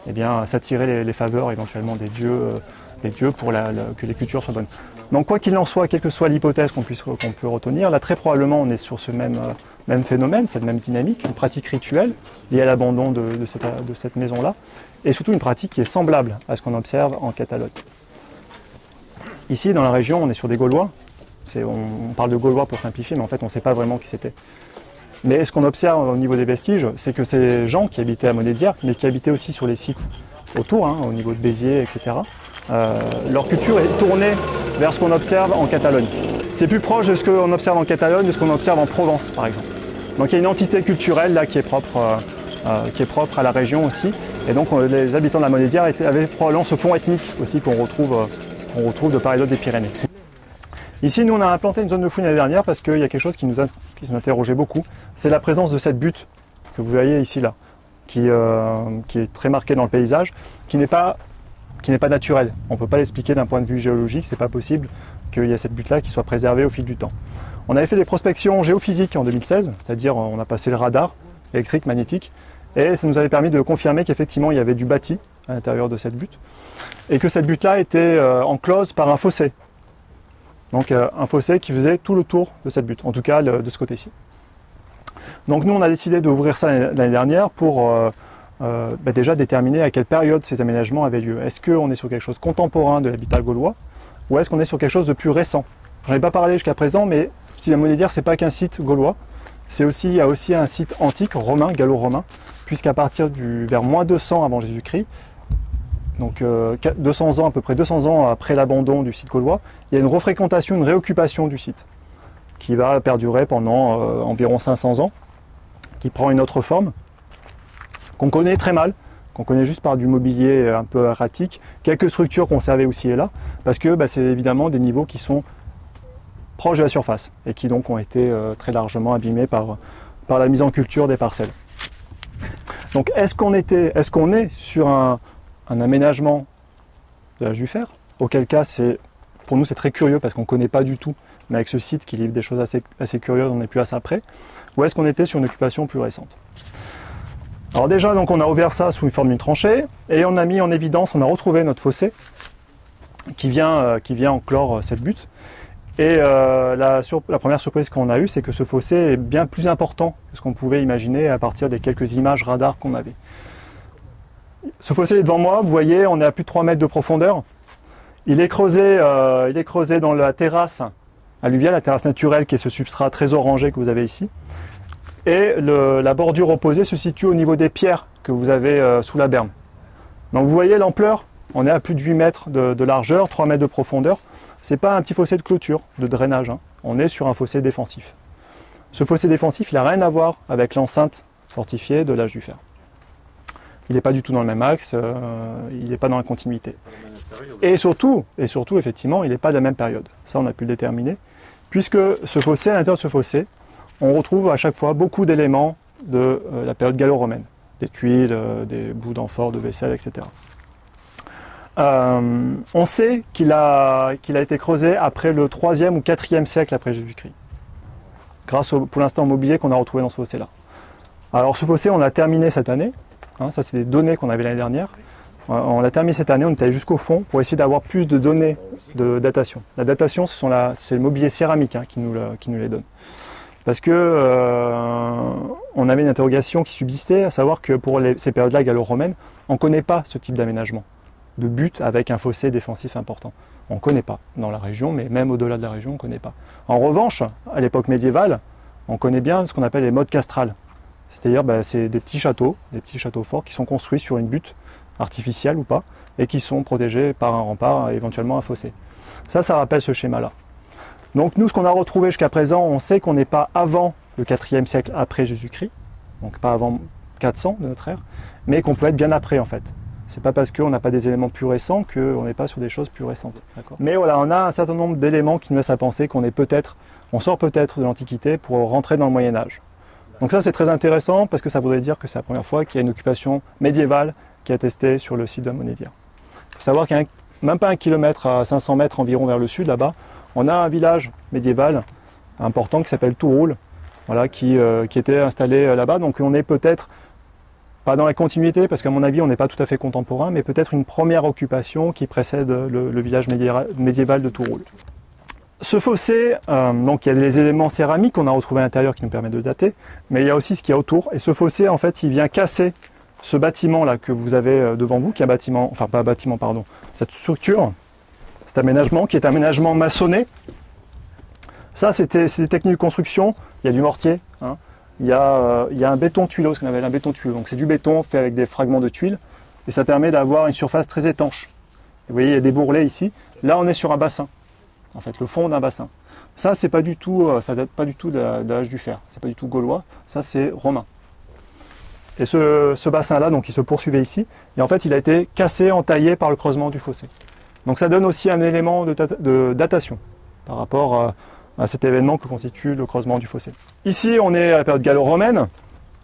eh bien, s'attirer les faveurs éventuellement des dieux pour que les cultures soient bonnes. Donc quoi qu'il en soit, quelle que soit l'hypothèse qu'on peut retenir, là très probablement on est sur ce même phénomène, cette même dynamique, une pratique rituelle liée à l'abandon de cette maison-là, et surtout une pratique qui est semblable à ce qu'on observe en Catalogne. Ici, dans la région, on est sur des Gaulois. On parle de Gaulois pour simplifier, mais en fait, on ne sait pas vraiment qui c'était. Mais ce qu'on observe au niveau des vestiges, c'est que ces gens qui habitaient à Monédière, mais qui habitaient aussi sur les sites autour, au niveau de Béziers, etc., leur culture est tournée vers ce qu'on observe en Catalogne. C'est plus proche de ce qu'on observe en Catalogne, de ce qu'on observe en Provence, par exemple. Donc il y a une entité culturelle là qui est propre à la région aussi. Et donc les habitants de la Monédière avaient probablement ce fond ethnique aussi qu'on retrouve de part et d'autre des Pyrénées. Ici, nous, on a implanté une zone de fouille l'année dernière parce qu'il y a quelque chose qui nous interrogeait beaucoup. C'est la présence de cette butte que vous voyez ici, là, qui est très marquée dans le paysage, qui n'est pas naturelle. On ne peut pas l'expliquer d'un point de vue géologique, c'est pas possible qu'il y ait cette butte-là qui soit préservée au fil du temps. On avait fait des prospections géophysiques en 2016, c'est-à-dire on a passé le radar électrique, magnétique, et ça nous avait permis de confirmer qu'effectivement il y avait du bâti à l'intérieur de cette butte, et que cette butte-là était enclose par un fossé. Donc un fossé qui faisait tout le tour de cette butte, en tout cas de ce côté-ci. Donc nous on a décidé d'ouvrir ça l'année dernière pour déjà déterminer à quelle période ces aménagements avaient lieu. Est-ce qu'on est sur quelque chose de contemporain de l'habitat gaulois, ou est-ce qu'on est sur quelque chose de plus récent? J'en ai pas parlé jusqu'à présent, mais si la Monédière c'est pas qu'un site gaulois, il y a aussi un site antique, romain, gallo-romain, puisqu'à partir vers moins 200 avant Jésus-Christ, donc 200 ans, à peu près 200 ans après l'abandon du site gaulois, il y a une refréquentation, une réoccupation du site, qui va perdurer pendant environ 500 ans, qui prend une autre forme, qu'on connaît très mal, qu'on connaît juste par du mobilier un peu erratique, quelques structures conservées aussi et là, parce que c'est évidemment des niveaux qui sont proches de la surface, et qui donc ont été très largement abîmés par la mise en culture des parcelles. Donc est-ce qu'on est sur un aménagement de l'âge du fer, auquel cas pour nous c'est très curieux parce qu'on ne connaît pas du tout, mais avec ce site qui livre des choses assez curieuses, on n'est plus à ça près, ou est-ce qu'on était sur une occupation plus récente? Alors déjà, donc, on a ouvert ça sous une forme d'une tranchée, et on a mis en évidence, on a retrouvé notre fossé qui vient enclore cette butte. Et la première surprise qu'on a eue, c'est que ce fossé est bien plus important que ce qu'on pouvait imaginer à partir des quelques images radar qu'on avait. Ce fossé est devant moi, vous voyez, on est à plus de 3 mètres de profondeur. Il est creusé dans la terrasse alluviale, la terrasse naturelle qui est ce substrat très orangé que vous avez ici. Et la bordure opposée se situe au niveau des pierres que vous avez sous la berme. Donc vous voyez l'ampleur, on est à plus de 8 mètres de largeur, 3 mètres de profondeur. Ce n'est pas un petit fossé de clôture, de drainage, on est sur un fossé défensif. Ce fossé défensif, il n'a rien à voir avec l'enceinte fortifiée de l'âge du fer. Il n'est pas du tout dans le même axe, il n'est pas dans la continuité. Et surtout, effectivement, il n'est pas de la même période. Ça, on a pu le déterminer, puisque ce fossé, à l'intérieur de ce fossé, on retrouve à chaque fois beaucoup d'éléments de la période gallo-romaine, des tuiles, des bouts d'amphores, de vaisselle, etc. On sait qu'il a été creusé après le 3e ou 4e siècle après Jésus-Christ, grâce pour l'instant au mobilier qu'on a retrouvé dans ce fossé-là. Alors ce fossé, on l'a terminé cette année, ça c'est des données qu'on avait l'année dernière. On l'a terminé cette année, on est allé jusqu'au fond pour essayer d'avoir plus de données de datation. La datation, c'est le mobilier céramique qui nous les donne. Parce que on avait une interrogation qui subsistait, à savoir que pour ces périodes-là gallo-romaines, on ne connaît pas ce type d'aménagement, de but avec un fossé défensif important. On ne connaît pas dans la région, mais même au-delà de la région, on ne connaît pas. En revanche, à l'époque médiévale, on connaît bien ce qu'on appelle les mottes castrales. C'est-à-dire c'est des petits châteaux forts qui sont construits sur une butte artificielle ou pas, et qui sont protégés par un rempart, éventuellement un fossé. Ça rappelle ce schéma-là. Donc nous, ce qu'on a retrouvé jusqu'à présent, on sait qu'on n'est pas avant le 4e siècle après Jésus-Christ, donc pas avant 400 de notre ère, mais qu'on peut être bien après en fait. C'est pas parce qu'on n'a pas des éléments plus récents qu'on n'est pas sur des choses plus récentes. Mais voilà, on a un certain nombre d'éléments qui nous laissent à penser on sort peut-être de l'Antiquité pour rentrer dans le Moyen-Âge. Donc ça c'est très intéressant parce que ça voudrait dire que c'est la première fois qu'il y a une occupation médiévale qui est attestée sur le site de la Monédière. Il faut savoir qu'il y a même pas 1 kilomètre à 500 mètres environ vers le sud là-bas, on a un village médiéval important qui s'appelle Touroul, voilà, qui était installé là-bas. Donc on est peut-être pas dans la continuité, parce qu'à mon avis on n'est pas tout à fait contemporain, mais peut-être une première occupation qui précède le village médiéval de Touroul. Ce fossé, donc il y a des éléments céramiques qu'on a retrouvés à l'intérieur qui nous permettent de le dater, mais il y a aussi ce qu'il y a autour. Et ce fossé, en fait, il vient casser ce bâtiment-là que vous avez devant vous, qui est un bâtiment, enfin pas un bâtiment, pardon, cette structure, cet aménagement qui est un aménagement maçonné. Ça, c'est des techniques de construction. Il y a du mortier, il y a un béton tuileau, ce qu'on appelle un béton tuileau. Donc c'est du béton fait avec des fragments de tuiles, et ça permet d'avoir une surface très étanche. Vous voyez, il y a des bourrelets ici. Là, on est sur un bassin, en fait, le fond d'un bassin. Ça, c'est pas du tout, ça date pas du tout de l'âge du fer. C'est pas du tout gaulois. Ça, c'est romain. Et ce bassin-là, donc, il se poursuivait ici, et en fait, il a été cassé, entaillé par le creusement du fossé. Donc, ça donne aussi un élément de datation par rapport à cet événement que constitue le creusement du fossé. Ici, on est à la période gallo-romaine.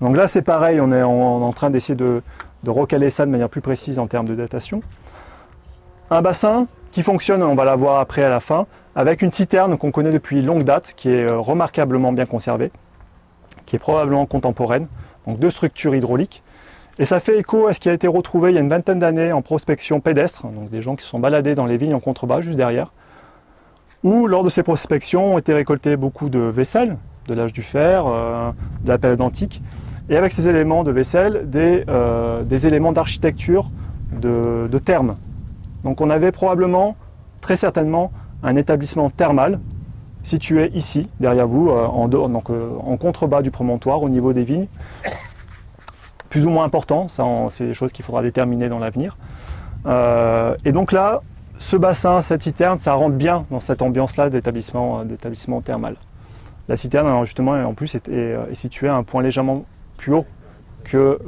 Donc là, c'est pareil, on est en train d'essayer de recaler ça de manière plus précise en termes de datation. Un bassin qui fonctionne, on va la voir après à la fin, avec une citerne qu'on connaît depuis longue date, qui est remarquablement bien conservée, qui est probablement contemporaine, donc 2 structures hydrauliques. Et ça fait écho à ce qui a été retrouvé il y a une vingtaine d'années en prospection pédestre, donc des gens qui se sont baladés dans les vignes en contrebas, juste derrière, où lors de ces prospections ont été récoltés beaucoup de vaisselle, de l'âge du fer, de la période antique, et avec ces éléments de vaisselle, des éléments d'architecture de thermes. Donc on avait probablement, très certainement, un établissement thermal situé ici, derrière vous, en contrebas du promontoire, au niveau des vignes. Plus ou moins important, ça c'est des choses qu'il faudra déterminer dans l'avenir. Et donc là, ce bassin, cette citerne, ça rentre bien dans cette ambiance-là d'établissement thermal. La citerne, alors justement, en plus, est située à un point légèrement plus haut que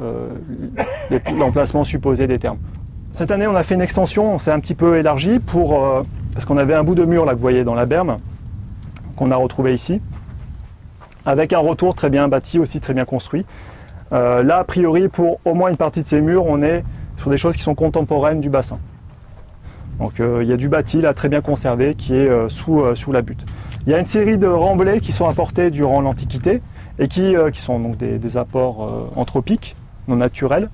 l'emplacement supposé des thermes. Cette année, on a fait une extension, on s'est un petit peu élargi parce qu'on avait un bout de mur là que vous voyez dans la berme, qu'on a retrouvé ici, avec un retour très bien bâti, aussi très bien construit. Là, a priori, pour au moins une partie de ces murs, on est sur des choses qui sont contemporaines du bassin. Donc il y a du bâti là très bien conservé qui est sous la butte. Il y a une série de remblais qui sont apportés durant l'Antiquité et qui sont donc des apports anthropiques, non naturels,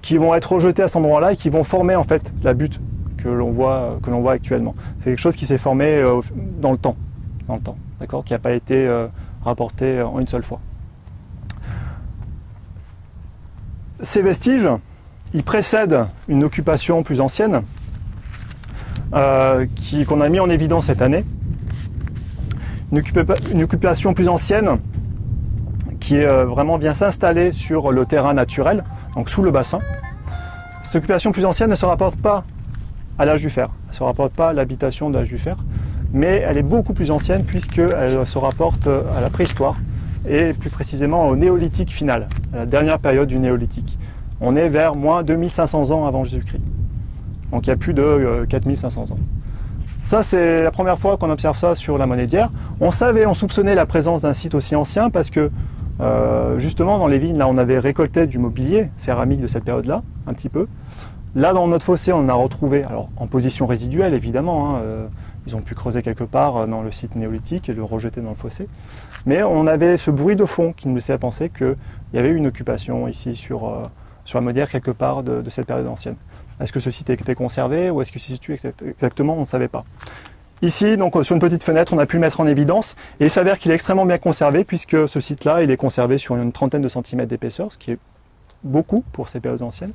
qui vont être rejetés à cet endroit-là et qui vont former en fait la butte que l'on voit actuellement. C'est quelque chose qui s'est formé dans le temps, d'accord, qui n'a pas été rapporté en une seule fois. Ces vestiges, ils précèdent une occupation plus ancienne qu'on a mis en évidence cette année. Une occupation plus ancienne qui vraiment vient s'installer sur le terrain naturel, donc sous le bassin. Cette occupation plus ancienne ne se rapporte pas à l'âge du fer, elle ne se rapporte pas à l'habitation de l'âge du fer, mais elle est beaucoup plus ancienne puisqu'elle se rapporte à la préhistoire et plus précisément au néolithique final, à la dernière période du néolithique. On est vers moins 2500 ans avant Jésus-Christ. Donc il y a plus de 4500 ans. Ça, c'est la première fois qu'on observe ça sur la Monédière. On soupçonnait la présence d'un site aussi ancien parce que justement dans les vignes, là on avait récolté du mobilier céramique de cette période-là, un petit peu. Là dans notre fossé, on en a retrouvé, alors en position résiduelle évidemment, ils ont pu creuser quelque part dans le site néolithique et le rejeter dans le fossé. Mais on avait ce bruit de fond qui nous laissait penser qu'il y avait une occupation ici sur la monnayère quelque part de cette période ancienne. Est-ce que ce site était conservé ou est-ce qu'il se situe exactement? On ne savait pas. Ici, donc sur une petite fenêtre, on a pu le mettre en évidence et il s'avère qu'il est extrêmement bien conservé puisque ce site-là, il est conservé sur une trentaine de centimètres d'épaisseur, ce qui est beaucoup pour ces périodes anciennes.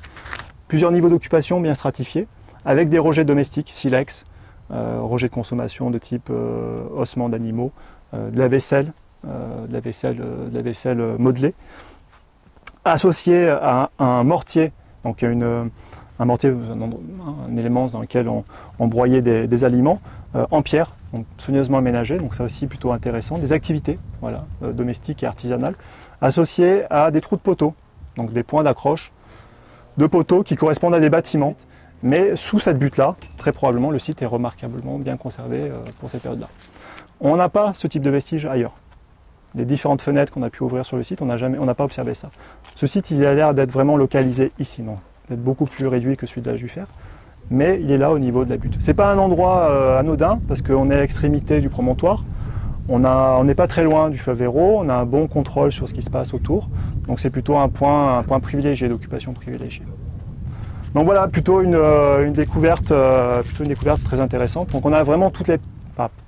Plusieurs niveaux d'occupation bien stratifiés, avec des rejets domestiques, silex, rejets de consommation de type ossements d'animaux, de la vaisselle modelée, associé à un mortier, donc un mortier, un élément dans lequel on broyait des aliments en pierre, donc soigneusement aménagé, donc ça aussi plutôt intéressant. Des activités voilà, domestiques et artisanales, associées à des trous de poteaux, donc des points d'accroche de poteaux qui correspondent à des bâtiments. Mais sous cette butte-là, très probablement, le site est remarquablement bien conservé pour cette période-là. On n'a pas ce type de vestiges ailleurs. Les différentes fenêtres qu'on a pu ouvrir sur le site, on n'a pas observé ça. Ce site, il a l'air d'être vraiment localisé ici, non, d'être beaucoup plus réduit que celui de la Juffer, mais il est là au niveau de la butte. C'est pas un endroit anodin, parce qu'on est à l'extrémité du promontoire, on n'est pas très loin du fleuve Hérault, on a un bon contrôle sur ce qui se passe autour, donc c'est plutôt un point privilégié, d'occupation privilégiée. Donc voilà, plutôt une découverte très intéressante. Donc on a vraiment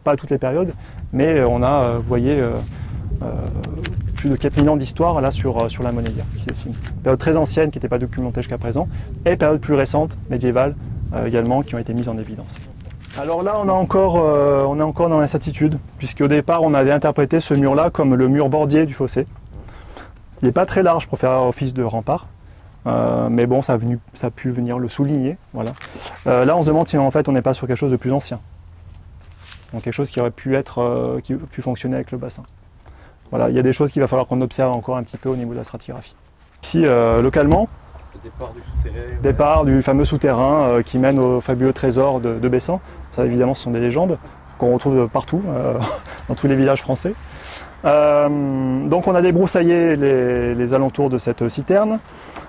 pas toutes les périodes, mais on a, vous voyez, plus de 4000 ans d'histoire là sur la monnayère. C'est une période très ancienne qui n'était pas documentée jusqu'à présent, et période plus récente, médiévale également, qui ont été mises en évidence. Alors là, on est encore dans l'incertitude, puisqu'au départ, on avait interprété ce mur-là comme le mur bordier du fossé. Il n'est pas très large pour faire office de rempart, mais bon, ça a pu venir le souligner. Voilà. Là, on se demande si en fait on n'est pas sur quelque chose de plus ancien. Donc quelque chose qui aurait pu fonctionner avec le bassin. Voilà, il y a des choses qu'il va falloir qu'on observe encore un petit peu au niveau de la stratigraphie. Ici, localement, le départ du fameux souterrain qui mène au fabuleux trésor de Bessan. Ça, évidemment, ce sont des légendes qu'on retrouve partout, dans tous les villages français. Donc on a débroussaillé les alentours de cette citerne.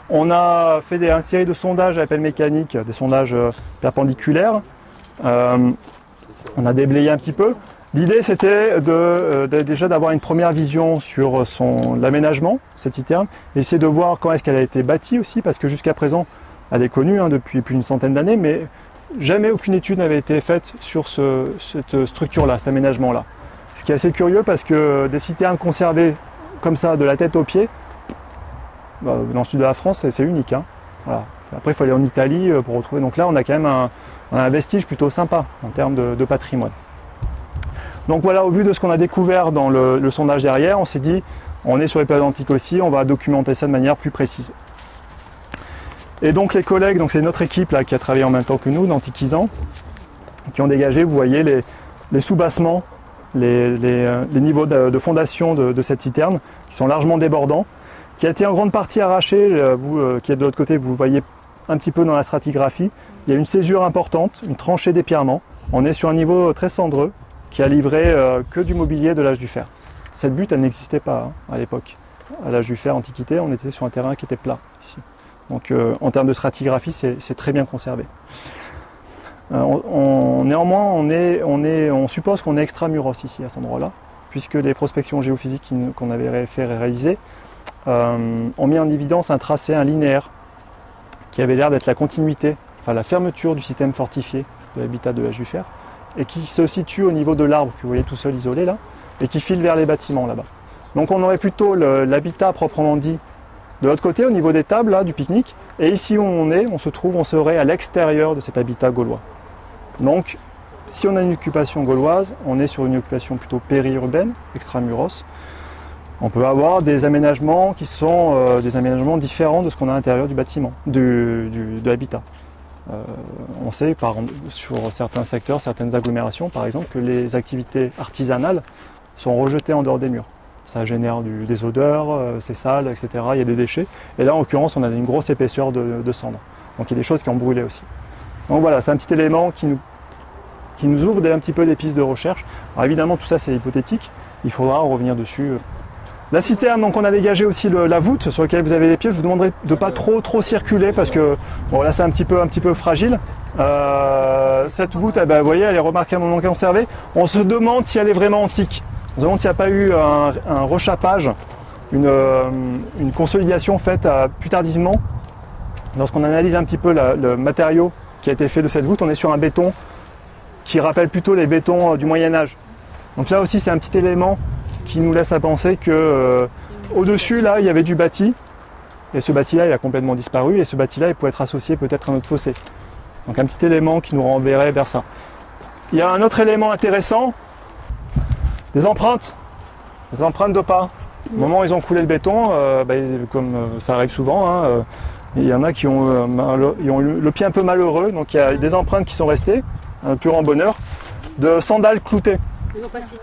On a fait une série de sondages à pelle mécanique, des sondages perpendiculaires. On a déblayé un petit peu. L'idée, c'était déjà d'avoir une première vision sur l'aménagement, cette citerne, et essayer de voir quand est-ce qu'elle a été bâtie aussi, parce que jusqu'à présent, elle est connue depuis plus d'une centaine d'années, mais jamais aucune étude n'avait été faite sur cette structure-là, cet aménagement-là. Ce qui est assez curieux, parce que des citernes conservées comme ça, de la tête aux pieds, dans le sud de la France, c'est unique. Hein. Voilà. Après, il faut aller en Italie pour retrouver. Donc là, on a quand même un vestige plutôt sympa en termes de patrimoine. Donc voilà, au vu de ce qu'on a découvert dans le sondage derrière, on s'est dit, on est sur les périodes antiques aussi, on va documenter ça de manière plus précise. Et donc les collègues, donc c'est notre équipe là, qui a travaillé en même temps que nous, d'antiquisants, qui ont dégagé, vous voyez, les sous-bassements, les niveaux de fondation de cette citerne, qui sont largement débordants, qui a été en grande partie arraché. Vous qui êtes de l'autre côté, vous voyez un petit peu dans la stratigraphie, il y a une césure importante, une tranchée d'épièrement. On est sur un niveau très cendreux, qui a livré que du mobilier de l'âge du fer. Cette butte, elle n'existait pas à l'époque. À l'âge du fer, Antiquité, on était sur un terrain qui était plat ici. Donc en termes de stratigraphie, c'est très bien conservé. Néanmoins, on suppose qu'on est extramuros ici, à cet endroit-là, puisque les prospections géophysiques qu'on avait réaliser ont mis en évidence un tracé, un linéaire, qui avait l'air d'être la continuité, enfin la fermeture du système fortifié de l'habitat de l'âge du fer, et qui se situe au niveau de l'arbre que vous voyez tout seul isolé là, et qui file vers les bâtiments là-bas. Donc on aurait plutôt l'habitat proprement dit de l'autre côté, au niveau des tables là, du pique-nique, et ici où on serait à l'extérieur de cet habitat gaulois. Donc si on a une occupation gauloise, on est sur une occupation plutôt périurbaine, extramuros. On peut avoir des aménagements qui sont des aménagements différents de ce qu'on a à l'intérieur du bâtiment, de l'habitat. On sait sur certains secteurs, certaines agglomérations par exemple, que les activités artisanales sont rejetées en dehors des murs. Ça génère des odeurs, c'est sale, etc. Il y a des déchets. Et là en l'occurrence on a une grosse épaisseur de cendres. Donc il y a des choses qui ont brûlé aussi. Donc voilà, c'est un petit élément qui nous ouvre un petit peu des pistes de recherche. Alors évidemment tout ça c'est hypothétique, il faudra revenir dessus. La citerne, donc on a dégagé aussi la voûte sur laquelle vous avez les pieds. Je vous demanderai de ne pas trop circuler parce que bon, là c'est un petit peu fragile. Cette voûte, vous voyez, elle est remarquablement conservée. On se demande si elle est vraiment antique. On se demande s'il n'y a pas eu un rechappage, une consolidation faite plus tardivement Lorsqu'on analyse un petit peu le matériau qui a été fait de cette voûte, on est sur un béton qui rappelle plutôt les bétons du Moyen-Âge. Donc là aussi, c'est un petit élément qui nous laisse à penser que au-dessus, là, il y avait du bâti. Et ce bâti-là, il a complètement disparu. Et ce bâti-là, il pourrait être associé peut-être à un autre fossé. Donc un petit élément qui nous renverrait vers ça. Il y a un autre élément intéressant, des empreintes de pas. Au moment où ils ont coulé le béton, comme ça arrive souvent, hein, il y en a qui ont eu le pied un peu malheureux. Donc il y a des empreintes qui sont restées, un plus grand bonheur, de sandales cloutées. Ils n'ont pas signé?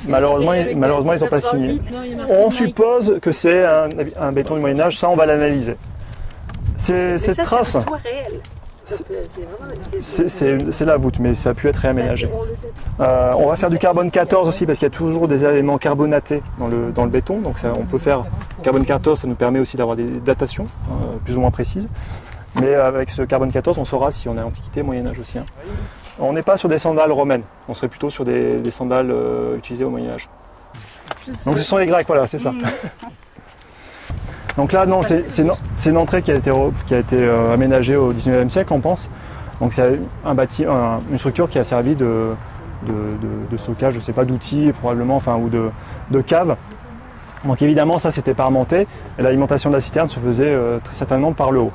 Malheureusement, ils n'ont pas signé. On suppose que c'est un béton du Moyen-Âge, ça on va l'analyser. Cette trace, c'est la voûte, mais ça a pu être réaménagé. On va faire du carbone 14 aussi, parce qu'il y a toujours des éléments carbonatés dans le béton. Donc ça, on peut faire carbone 14, ça nous permet aussi d'avoir des datations plus ou moins précises. Mais avec ce carbone 14, on saura si on est Antiquité, Moyen-Âge aussi. Hein. On n'est pas sur des sandales romaines, on serait plutôt sur des sandales utilisées au Moyen-Âge. Donc ce sont les Grecs, voilà, c'est ça. Donc là, non, c'est une entrée qui a été aménagée au 19e siècle, on pense. Donc c'est une structure qui a servi de stockage, je ne sais pas, d'outils probablement, enfin, ou de cave. Donc évidemment, ça c'était parmenté, et l'alimentation de la citerne se faisait très certainement par le haut.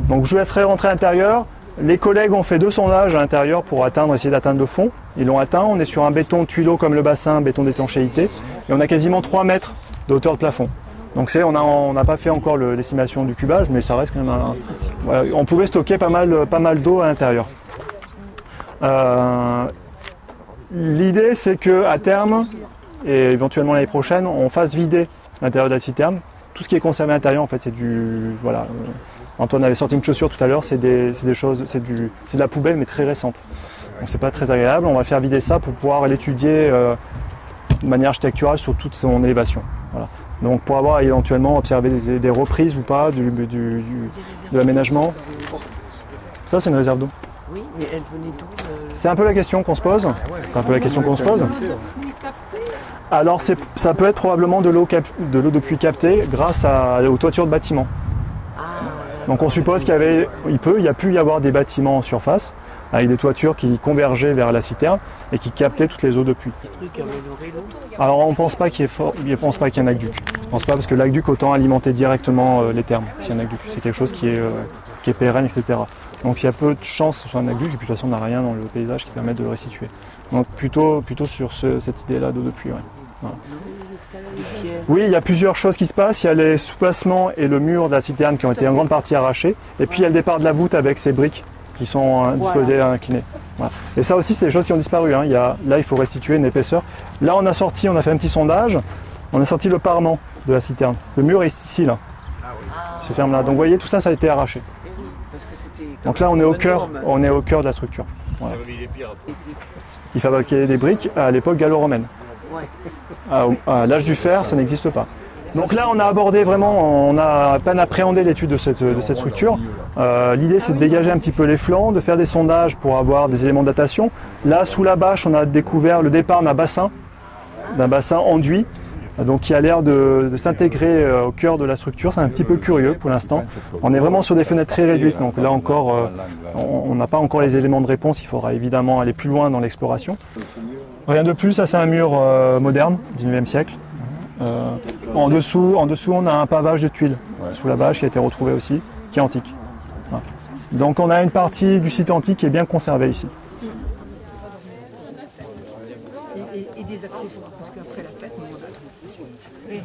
Donc je vous laisserai rentrer à l'intérieur. Les collègues ont fait 2 sondages à l'intérieur pour essayer d'atteindre le fond. Ils l'ont atteint. On est sur un béton tuileau comme le bassin, béton d'étanchéité. Et on a quasiment 3 mètres de hauteur de plafond. Donc on n'a pas fait encore l'estimation du cubage, mais ça reste quand même voilà, on pouvait stocker pas mal d'eau à l'intérieur. L'idée c'est qu'à terme, et éventuellement l'année prochaine, on fasse vider l'intérieur de la citerne. Tout ce qui est conservé à l'intérieur, en fait, c'est du... Voilà, Antoine avait sorti une chaussure tout à l'heure, c'est de la poubelle mais très récente. Donc c'est pas très agréable, on va faire vider ça pour pouvoir l'étudier de manière architecturale sur toute son élévation. Voilà. Donc pour avoir éventuellement observé des reprises ou pas de l'aménagement. Ça c'est une réserve d'eau. Oui, mais elle venait d'où C'est un peu la question qu'on se pose. Alors ça peut être probablement de l'eau de pluie captée grâce aux toitures de bâtiments. Donc on suppose qu'il y a pu y avoir des bâtiments en surface avec des toitures qui convergeaient vers la citerne et qui captaient toutes les eaux de pluie. Alors on ne pense pas qu'il y ait un aqueduc. Je ne pense pas parce que l'aqueduc autant alimenter directement les thermes s'il y a un aqueduc. C'est quelque chose qui est pérenne, etc. Donc il y a peu de chances sur un aqueduc et puis de toute façon on n'a rien dans le paysage qui permet de le restituer. Donc plutôt sur cette idée-là d'eau de pluie. Ouais. Voilà. Oui, il y a plusieurs choses qui se passent. Il y a les soupassements et le mur de la citerne qui ont été en grande partie arrachés. Et puis il y a le départ de la voûte avec ces briques qui sont disposées à incliner. Voilà. Et ça aussi, c'est des choses qui ont disparu. Hein. Là, il faut restituer une épaisseur. Là, on a fait un petit sondage. On a sorti le parement de la citerne. Le mur est ici, là. Il se ferme là. Donc vous voyez, tout ça, ça a été arraché. Donc là, on est au cœur de la structure. Voilà. Ils fabriquaient des briques à l'époque gallo-romaine. À l'âge du fer, ça n'existe pas. Donc là, on a abordé vraiment, on a à peine appréhendé l'étude de cette structure. L'idée, c'est de dégager un petit peu les flancs, de faire des sondages pour avoir des éléments de datation. Là, sous la bâche, on a découvert le départ d'un bassin enduit, donc qui a l'air de s'intégrer au cœur de la structure. C'est un petit peu curieux pour l'instant. On est vraiment sur des fenêtres très réduites, donc là encore, on n'a pas encore les éléments de réponse. Il faudra évidemment aller plus loin dans l'exploration. Rien de plus, ça c'est un mur moderne, du 19e siècle. En dessous, on a un pavage de tuiles sous la bâche qui a été retrouvé aussi, qui est antique. Voilà. Donc on a une partie du site antique qui est bien conservée ici. Et des accessoires, parce qu'après la fête, on a... Oui.